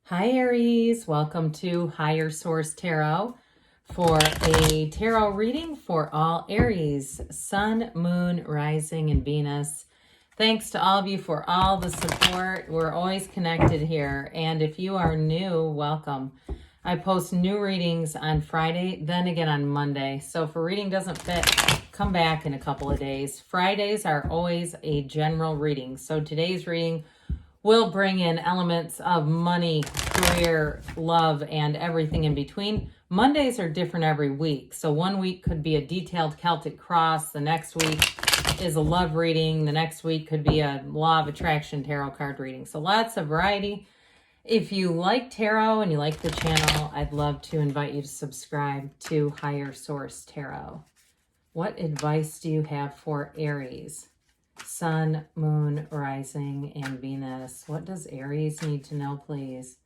Hi Aries, welcome to Higher Source Tarot for a tarot reading for all Aries, Sun, Moon, Rising, and Venus. Thanks to all of you for all the support. We're always connected here, and if you are new, welcome. I post new readings on Friday, then again on Monday. So if a reading doesn't fit, come back in a couple of days. Fridays are always a general reading. So today's reading will bring in elements of money, career, love, and everything in between. Mondays are different every week. So one week could be a detailed Celtic cross. The next week is a love reading. The next week could be a law of attraction tarot card reading. So lots of variety. If you like tarot and you like the channel, I'd love to invite you to subscribe to Higher Source Tarot. What advice do you have for Aries? Sun, Moon, Rising, and Venus. What does Aries need to know, please?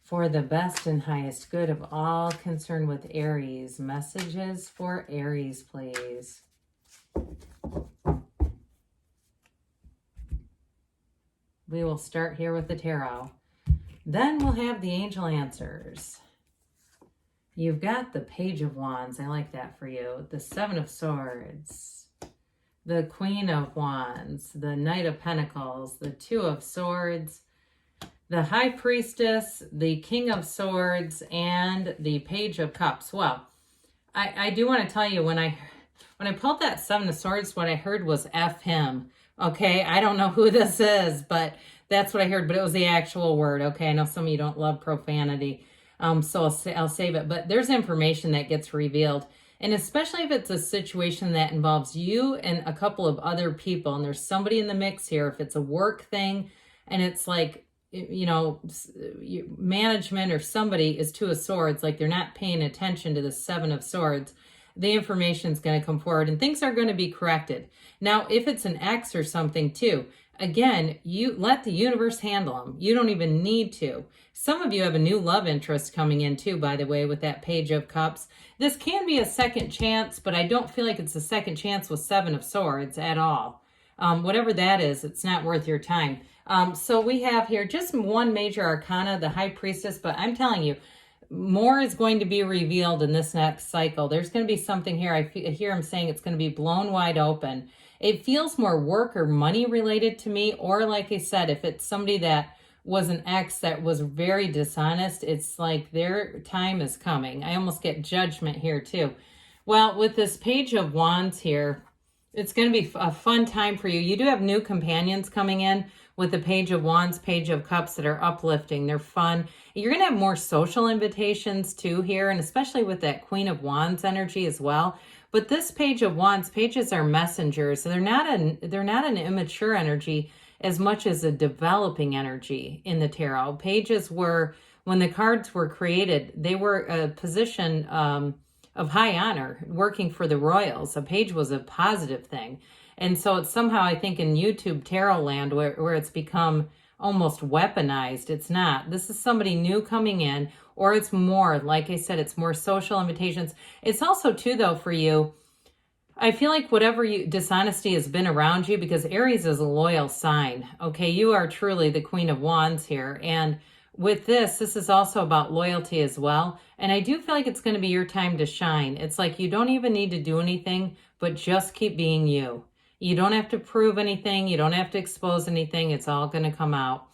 For the best and highest good of all concerned with Aries. Messages for Aries, please. We will start here with the tarot. Then we'll have the angel answers. You've got the Page of Wands. I like that for you. The Seven of Swords. The Queen of Wands, the Knight of Pentacles, the Two of Swords, the High Priestess, the King of Swords, and the Page of Cups. Well, I do want to tell you, when I pulled that Seven of Swords, what I heard was F him. Okay, I don't know who this is, but that's what I heard, but it was the actual word. Okay, I know some of you don't love profanity, so I'll save it. But there's information that gets revealed. And especially if it's a situation that involves you and a couple of other people, and there's somebody in the mix here, if it's a work thing and it's like, you know, management or somebody is Two of Swords, like they're not paying attention to the Seven of Swords, the information is going to come forward and things are going to be corrected. Now, if it's an ex or something too, again, you let the universe handle them. You don't even need to. Some of you have a new love interest coming in too, by the way, with that Page of Cups. This can be a second chance, but I don't feel like it's a second chance with Seven of Swords at all. Whatever that is, it's not worth your time. So we have here just one major arcana, the High Priestess, but I'm telling you, more is going to be revealed in this next cycle. There's going to be something here. I hear him saying it's going to be blown wide open. It feels more work or money related to me, or like I said, if it's somebody that was an ex that was very dishonest, it's like their time is coming. I almost get judgment here too. Well, with this Page of Wands here, it's going to be a fun time for you. You do have new companions coming in with the Page of Wands, Page of Cups that are uplifting. They're fun. You're going to have more social invitations too here, and especially with that Queen of Wands energy as well. But this Page of Wands, pages are messengers. So they're not an immature energy as much as a developing energy in the tarot. Pages were, when the cards were created, they were a position of high honor, working for the royals. A page was a positive thing. And so it's somehow, I think, in YouTube tarot land where it's become almost weaponized. It's not. This is somebody new coming in, or it's more, like I said, it's more social invitations. It's also too, though, for you, I feel like whatever dishonesty has been around you, because Aries is a loyal sign. Okay, you are truly the Queen of Wands here. And with this is also about loyalty as well. And I do feel like it's going to be your time to shine. It's like you don't even need to do anything, but just keep being you. You don't have to prove anything. You don't have to expose anything. It's all going to come out.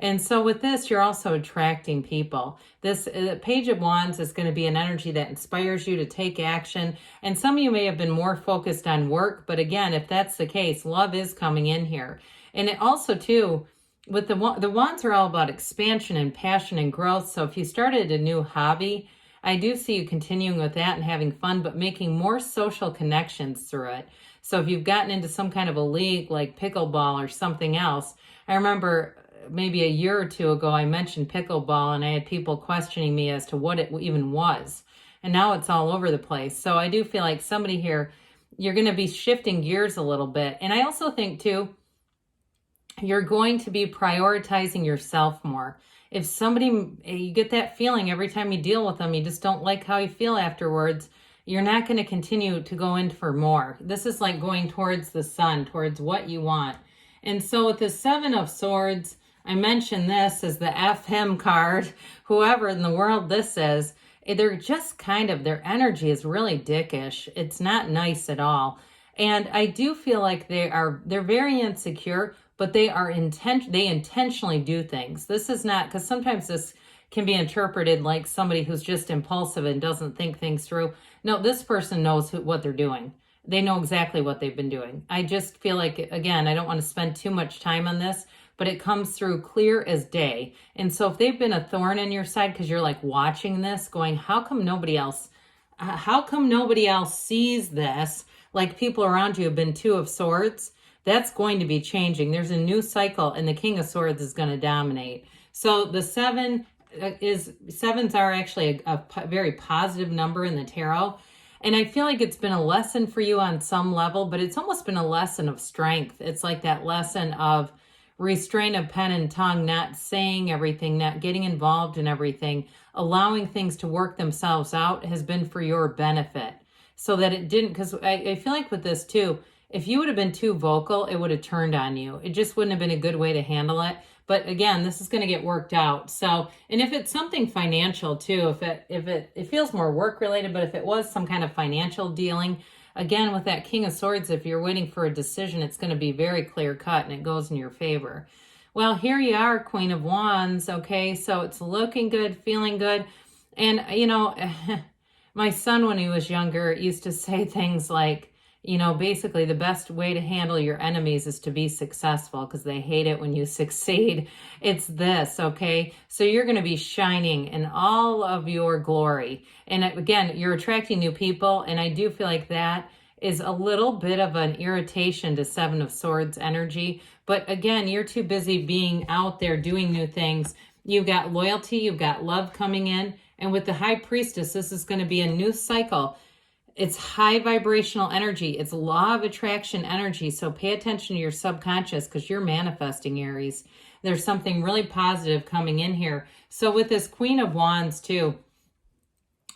And so with this, you're also attracting people. This Page of Wands is going to be an energy that inspires you to take action. And some of you may have been more focused on work. But again, if that's the case, love is coming in here. And it also, too, with the Wands are all about expansion and passion and growth. So if you started a new hobby, I do see you continuing with that and having fun, but making more social connections through it. So if you've gotten into some kind of a league like pickleball or something else, I remember maybe a year or two ago, I mentioned pickleball and I had people questioning me as to what it even was. And now it's all over the place. So I do feel like somebody here, you're going to be shifting gears a little bit. And I also think too, you're going to be prioritizing yourself more. If somebody, you get that feeling every time you deal with them, you just don't like how you feel afterwards, you're not going to continue to go in for more. This is like going towards the sun, towards what you want. And so with the Seven of Swords, I mentioned this as the F him card, whoever in the world this is, they're just kind of, their energy is really dickish. It's not nice at all. And I do feel like they're very insecure, but they intentionally do things. This is not, because sometimes this can be interpreted like somebody who's just impulsive and doesn't think things through. No, this person knows what they're doing. They know exactly what they've been doing. I just feel like, again, I don't want to spend too much time on this, but it comes through clear as day. And so if they've been a thorn in your side because you're like watching this going, how come nobody else sees this? Like people around you have been Two of Swords. That's going to be changing. There's a new cycle and the King of Swords is going to dominate. So the sevens are actually a very positive number in the tarot. And I feel like it's been a lesson for you on some level, but it's almost been a lesson of strength. It's like that lesson of restraint of pen and tongue, not saying everything, not getting involved in everything, allowing things to work themselves out has been for your benefit. So that it didn't, because I feel like with this too, if you would have been too vocal, it would have turned on you. It just wouldn't have been a good way to handle it. But again, this is going to get worked out. So, and if it's something financial too, if it feels more work related, but if it was some kind of financial dealing, again, with that King of Swords, if you're waiting for a decision, it's going to be very clear cut and it goes in your favor. Well, here you are, Queen of Wands. Okay, so it's looking good, feeling good. And, you know, my son, when he was younger, used to say things like, you know, basically the best way to handle your enemies is to be successful because they hate it when you succeed. It's this, okay? So you're going to be shining in all of your glory. And again, you're attracting new people. And I do feel like that is a little bit of an irritation to Seven of Swords energy. But again, you're too busy being out there doing new things. You've got loyalty, you've got love coming in. And with the High Priestess, this is going to be a new cycle. It's high vibrational energy. It's law of attraction energy. So pay attention to your subconscious because you're manifesting, Aries. There's something really positive coming in here. So with this Queen of Wands too,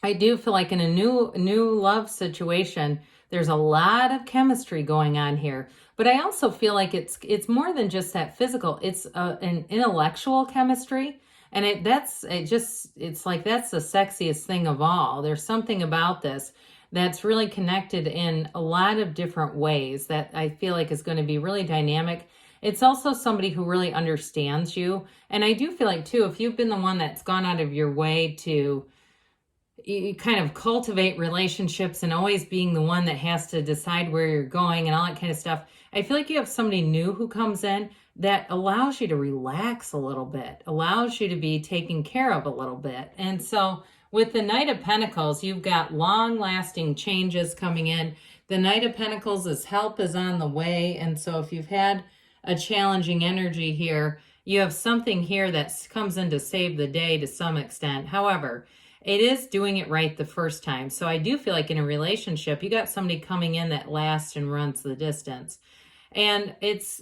I do feel like in a new love situation, there's a lot of chemistry going on here. But I also feel like it's more than just that physical. It's an intellectual chemistry. And it's like that's the sexiest thing of all. There's something about this that's really connected in a lot of different ways that I feel like is going to be really dynamic. It's also somebody who really understands you. And I do feel like, too, if you've been the one that's gone out of your way to kind of cultivate relationships and always being the one that has to decide where you're going and all that kind of stuff, I feel like you have somebody new who comes in that allows you to relax a little bit, allows you to be taken care of a little bit. And so with the Knight of Pentacles, you've got long-lasting changes coming in. The Knight of Pentacles is help is on the way. And so if you've had a challenging energy here, you have something here that comes in to save the day to some extent. However, it is doing it right the first time. So I do feel like in a relationship, you got somebody coming in that lasts and runs the distance. And it's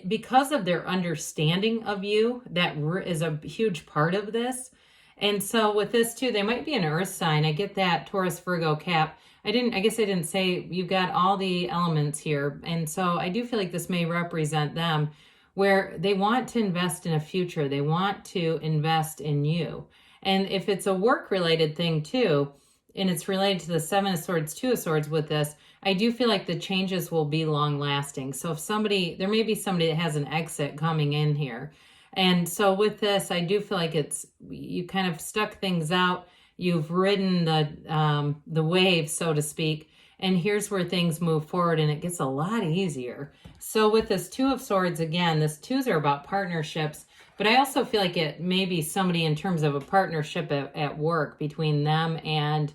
because of their understanding of you, that is a huge part of this. And so with this too, they might be an earth sign. I get that Taurus, Virgo, Cap. I guess I didn't say you've got all the elements here. And so I do feel like this may represent them where they want to invest in a future. They want to invest in you. And if it's a work related thing too, and it's related to the Seven of Swords, Two of Swords with this, I do feel like the changes will be long lasting. So if there may be somebody that has an exit coming in here. And so with this, I do feel like you kind of stuck things out. You've ridden the wave, so to speak. And here's where things move forward and it gets a lot easier. So with this Two of Swords, again, this twos are about partnerships. But I also feel like it may be somebody in terms of a partnership at work between them and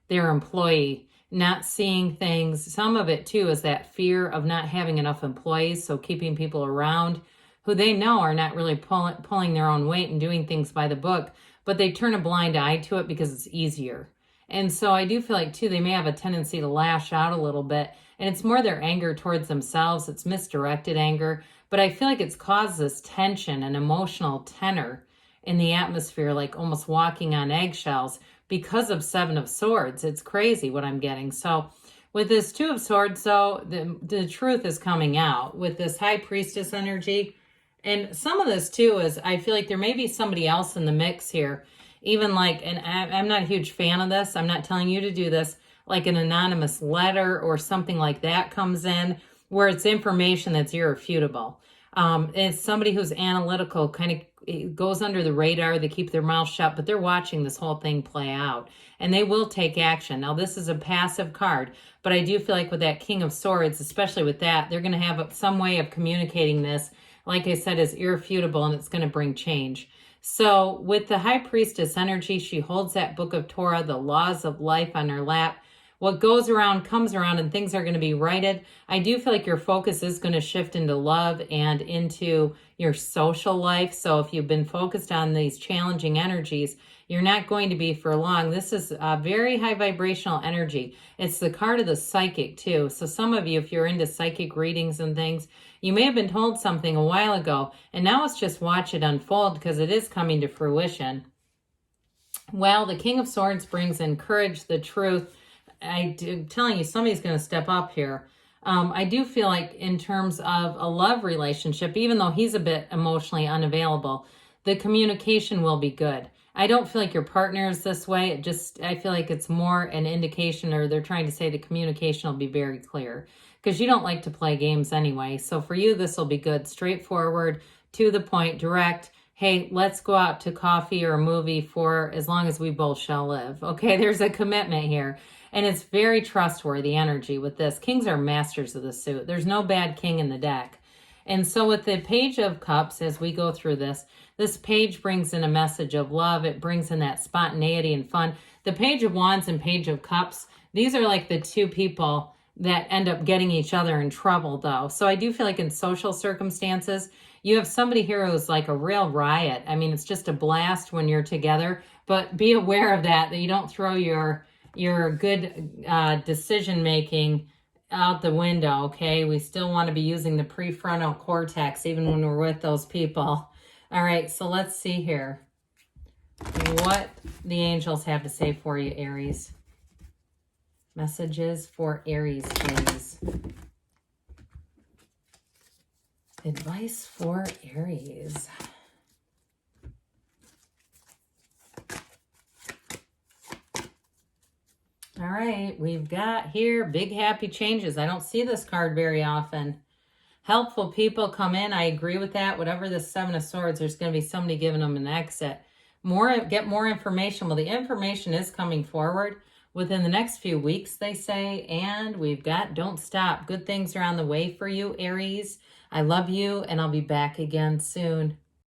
their employee, not seeing things. Some of it too is that fear of not having enough employees, so keeping people around who they know are not really pulling their own weight and doing things by the book, but they turn a blind eye to it because it's easier. And so I do feel like too, they may have a tendency to lash out a little bit, and it's more their anger towards themselves. It's misdirected anger, but I feel like it's caused this tension and emotional tenor in the atmosphere, like almost walking on eggshells because of Seven of Swords. It's crazy what I'm getting. So with this Two of Swords, so the truth is coming out. With this High Priestess energy, And some of this too is I feel like there may be somebody else in the mix here. Even like, and I'm not a huge fan of this. I'm not telling you to do this, like an anonymous letter or something like that comes in where it's information that's irrefutable. It's somebody who's analytical, kind of goes under the radar. They keep their mouth shut, but they're watching this whole thing play out and they will take action. Now, this is a passive card, but I do feel like with that King of Swords, especially with that, they're going to have some way of communicating this. Like I said, is irrefutable and it's going to bring change. So with the High Priestess energy, she holds that book of Torah, the laws of life on her lap. What goes around comes around and things are going to be righted. I do feel like your focus is going to shift into love and into your social life. So if you've been focused on these challenging energies, you're not going to be for long. This is a very high vibrational energy. It's the card of the psychic too. So some of you, if you're into psychic readings and things, you may have been told something a while ago, and now it's just watch it unfold because it is coming to fruition. Well, the King of Swords brings in courage, the truth. I'm telling you, somebody's going to step up here. I do feel like in terms of a love relationship, even though he's a bit emotionally unavailable, the communication will be good. I don't feel like your partner is this way. I feel like it's more an indication, or they're trying to say the communication will be very clear because you don't like to play games anyway. So for you, this will be good, straightforward, to the point, direct. Hey, let's go out to coffee or a movie for as long as we both shall live. Okay, there's a commitment here. And it's very trustworthy energy with this. Kings are masters of the suit. There's no bad king in the deck. And so with the Page of Cups, as we go through this page brings in a message of love. It brings in that spontaneity and fun. The Page of Wands and Page of Cups, these are like the two people that end up getting each other in trouble, though. So I do feel like in social circumstances, you have somebody here who's like a real riot. I mean, it's just a blast when you're together, but be aware of that you don't throw your good decision-making out the window, okay? We still want to be using the prefrontal cortex even when we're with those people. All right, so let's see here what the angels have to say for you, Aries. Messages for Aries, please. Advice for Aries. All right, we've got here big happy changes. I don't see this card very often. Helpful people come in. I agree with that. Whatever the Seven of Swords, there's going to be somebody giving them an exit. Get more information. Well, the information is coming forward within the next few weeks, they say. And we've got don't stop. Good things are on the way for you, Aries. I love you, and I'll be back again soon.